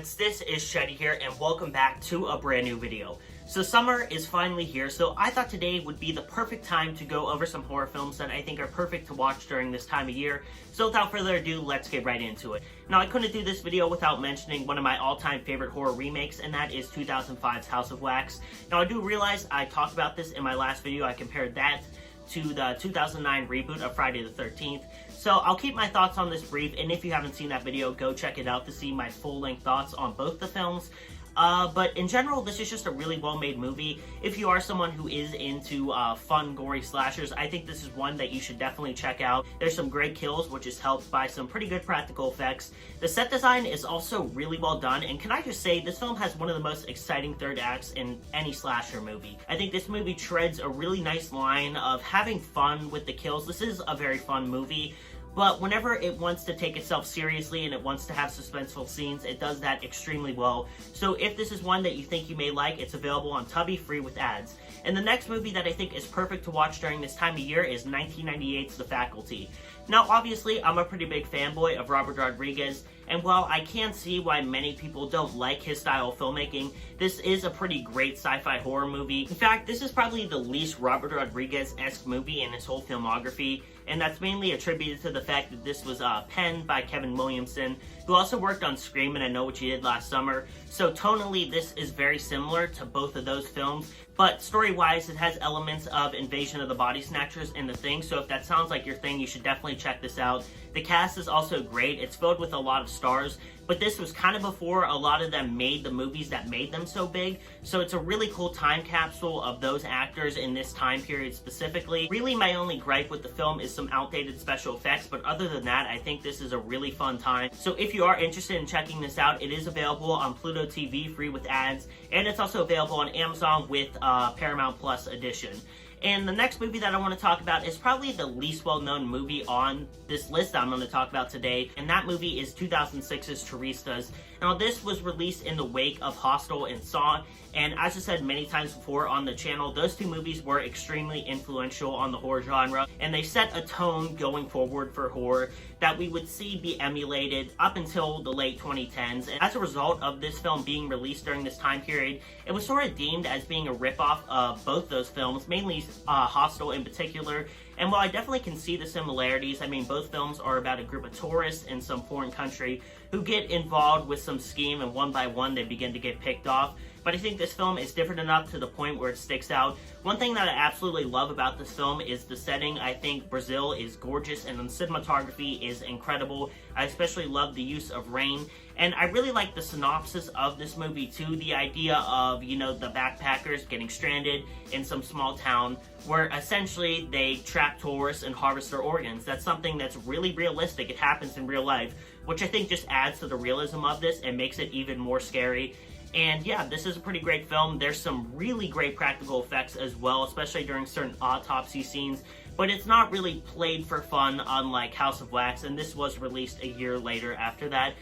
nerds, this is Shetty here and welcome back to a brand new video. So summer is finally here, so I thought today would be the perfect time to go over some horror films that I think are perfect to watch during this time of year. So without further ado, let's get right into it. Now I couldn't do this video without mentioning one of my all-time favorite horror remakes, and that is 2005's House of Wax. Now I do realize I talked about this in my last video. I compared that to the 2009 reboot of Friday the 13th. So I'll keep my thoughts on this brief, and if you haven't seen that video, go check it out to see my full-length thoughts on both the films. But in general, this is just a really well-made movie. If you are someone who is into fun, gory slashers, I think this is one that you should definitely check out. There's some great kills, which is helped by some pretty good practical effects. The set design is also really well done, and can I just say, this film has one of the most exciting third acts in any slasher movie. I think this movie treads a really nice line of having fun with the kills. This is a very fun movie. But whenever it wants to take itself seriously and it wants to have suspenseful scenes, it does that extremely well. So if this is one that you think you may like, it's available on Tubi free with ads. And the next movie that I think is perfect to watch during this time of year is 1998's The Faculty. Now obviously, I'm a pretty big fanboy of Robert Rodriguez, and while I can see why many people don't like his style of filmmaking, this is a pretty great sci-fi horror movie. In fact, this is probably the least Robert Rodriguez-esque movie in his whole filmography, and that's mainly attributed to the fact that this was penned by Kevin Williamson, who also worked on Scream and I Know What You Did Last Summer. So tonally, this is very similar to both of those films, but story-wise, it has elements of Invasion of the Body Snatchers and The Thing, so if that sounds like your thing, you should definitely check this out. The cast is also great. It's filled with a lot of stars, but this was kind of before a lot of them made the movies that made them so big, so it's a really cool time capsule of those actors in this time period specifically. Really, my only gripe with the film is some outdated special effects, but other than that, I think this is a really fun time. So if you are interested in checking this out, it is available on Pluto TV free with ads, and it's also available on Amazon with Paramount Plus edition. And the next movie that I want to talk about is probably the least well-known movie on this list that I'm going to talk about today, and that movie is 2006's Teresas. Now, this was released in the wake of Hostel and Saw, and as I said many times before on the channel, those two movies were extremely influential on the horror genre, and they set a tone going forward for horror that we would see be emulated up until the late 2010s. And as a result of this film being released during this time period, it was sort of deemed as being a ripoff of both those films, mainly Hostel in particular. And while I definitely can see the similarities, I mean, both films are about a group of tourists in some foreign country who get involved with some scheme, and one by one they begin to get picked off. But I think this film is different enough to the point where it sticks out. One thing that I absolutely love about this film is the setting. I think Brazil is gorgeous and the cinematography is incredible. I especially love the use of rain. And I really like the synopsis of this movie too. The idea of, you know, the backpackers getting stranded in some small town where essentially they trap tourists and harvest their organs. That's something that's really realistic. It happens in real life, which I think just adds to the realism of this and makes it even more scary. And yeah, this is a pretty great film. There's some really great practical effects as well, especially during certain autopsy scenes, but it's not really played for fun unlike House of Wax, and this was released a year later after that.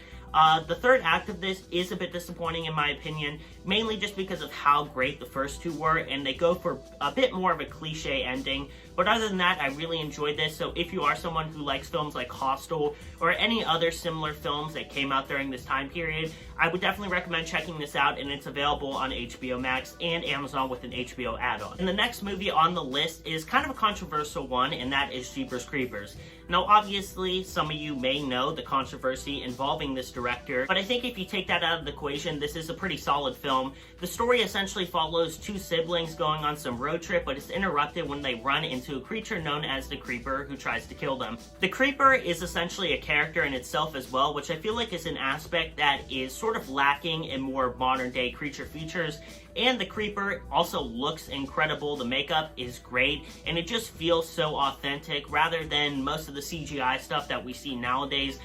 The third act of this is a bit disappointing in my opinion, mainly just because of how great the first two were, and they go for a bit more of a cliche ending. But other than that, I really enjoyed this, so if you are someone who likes films like Hostel or any other similar films that came out during this time period, I would definitely recommend checking this out, and it's available on HBO Max and Amazon with an HBO add-on. And the next movie on the list is kind of a controversial one, and that is Jeepers Creepers. Now obviously, some of you may know the controversy involving this director, but I think if you take that out of the equation, this is a pretty solid film. The story essentially follows two siblings going on some road trip, but it's interrupted when they run into a creature known as the Creeper who tries to kill them. The Creeper is essentially a character in itself as well, which I feel like is an aspect that is sort of lacking in more modern day creature features. And the Creeper also looks incredible, the makeup is great, and it just feels so authentic rather than most of the CGI stuff that we see nowadays.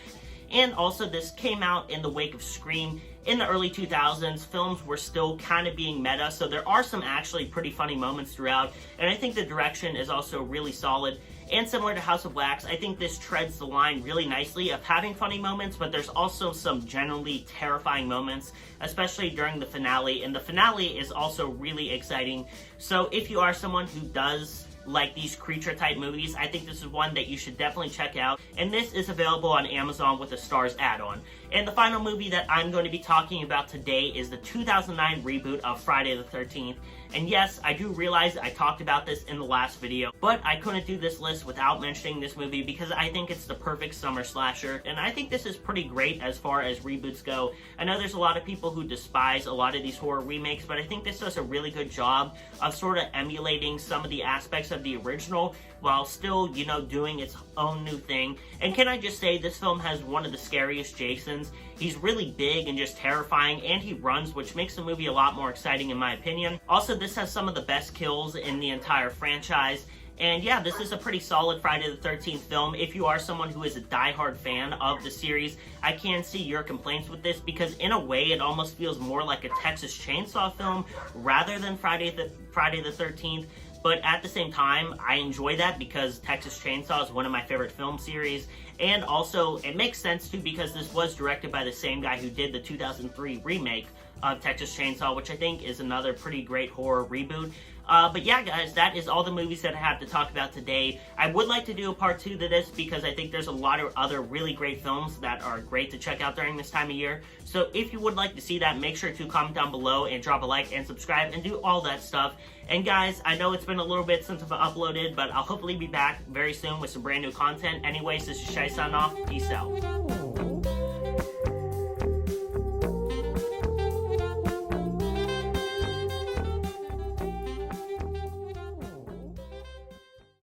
And also, this came out in the wake of Scream. In the early 2000s, films were still kind of being meta, so there are some actually pretty funny moments throughout, and I think the direction is also really solid. And similar to House of Wax, I think this treads the line really nicely of having funny moments, but there's also some generally terrifying moments, especially during the finale, and the finale is also really exciting. So if you are someone who does like these creature type movies, I think this is one that you should definitely check out, and this is available on Amazon with a Stars add-on. And the final movie that I'm going to be talking about today is the 2009 reboot of Friday the 13th. And yes, I do realize I talked about this in the last video, but I couldn't do this list without mentioning this movie because I think it's the perfect summer slasher, and I think this is pretty great as far as reboots go. I know there's a lot of people who despise a lot of these horror remakes, but I think this does a really good job of sort of emulating some of the aspects of the original while still, you know, doing its own new thing. And can I just say, this film has one of the scariest Jasons. He's really big and just terrifying, and he runs, which makes the movie a lot more exciting in my opinion. Also, this has some of the best kills in the entire franchise. And yeah, this is a pretty solid Friday the 13th film. If you are someone who is a diehard fan of the series, I can see your complaints with this because in a way it almost feels more like a Texas Chainsaw film rather than Friday the 13th. But at the same time, I enjoy that because Texas Chainsaw is one of my favorite film series. And also, it makes sense too because this was directed by the same guy who did the 2003 remake of Texas Chainsaw, which I think is another pretty great horror reboot. But yeah, guys, that is all the movies that I have to talk about today. I would like to do a part 2 to this because I think there's a lot of other really great films that are great to check out during this time of year. So if you would like to see that, make sure to comment down below and drop a like and subscribe and do all that stuff. And guys, I know it's been a little bit since I've uploaded, but I'll hopefully be back very soon with some brand new content. Anyways, this is Shai signing off. Peace out.